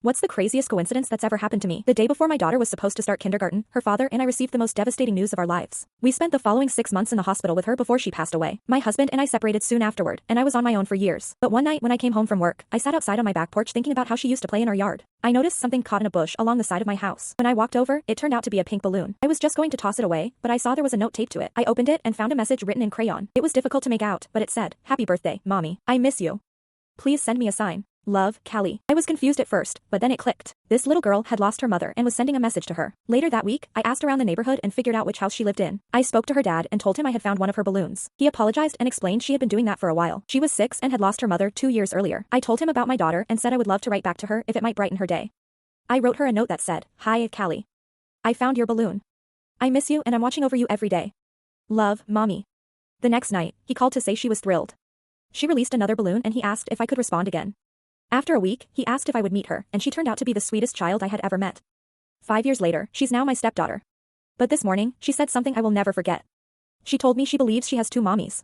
What's the craziest coincidence that's ever happened to me? The day before my daughter was supposed to start kindergarten, her father and I received the most devastating news of our lives. We spent the following 6 months in the hospital with her before she passed away. My husband and I separated soon afterward, and I was on my own for years. But one night when I came home from work, I sat outside on my back porch thinking about how she used to play in our yard. I noticed something caught in a bush along the side of my house. When I walked over, it turned out to be a pink balloon. I was just going to toss it away, but I saw there was a note taped to it. I opened it and found a message written in crayon. It was difficult to make out, but it said, "Happy birthday, Mommy. I miss you. Please send me a sign. Love, Callie." I was confused at first, but then it clicked. This little girl had lost her mother and was sending a message to her. Later that week, I asked around the neighborhood and figured out which house she lived in. I spoke to her dad and told him I had found one of her balloons. He apologized and explained she had been doing that for a while. She was 6 and had lost her mother 2 years earlier. I told him about my daughter and said I would love to write back to her if it might brighten her day. I wrote her a note that said, "Hi, Callie. I found your balloon. I miss you and I'm watching over you every day. Love, Mommy." The next night, he called to say she was thrilled. She released another balloon and he asked if I could respond again. After a week, he asked if I would meet her, and she turned out to be the sweetest child I had ever met. 5 years later, she's now my stepdaughter. But this morning, she said something I will never forget. She told me she believes she has 2 mommies.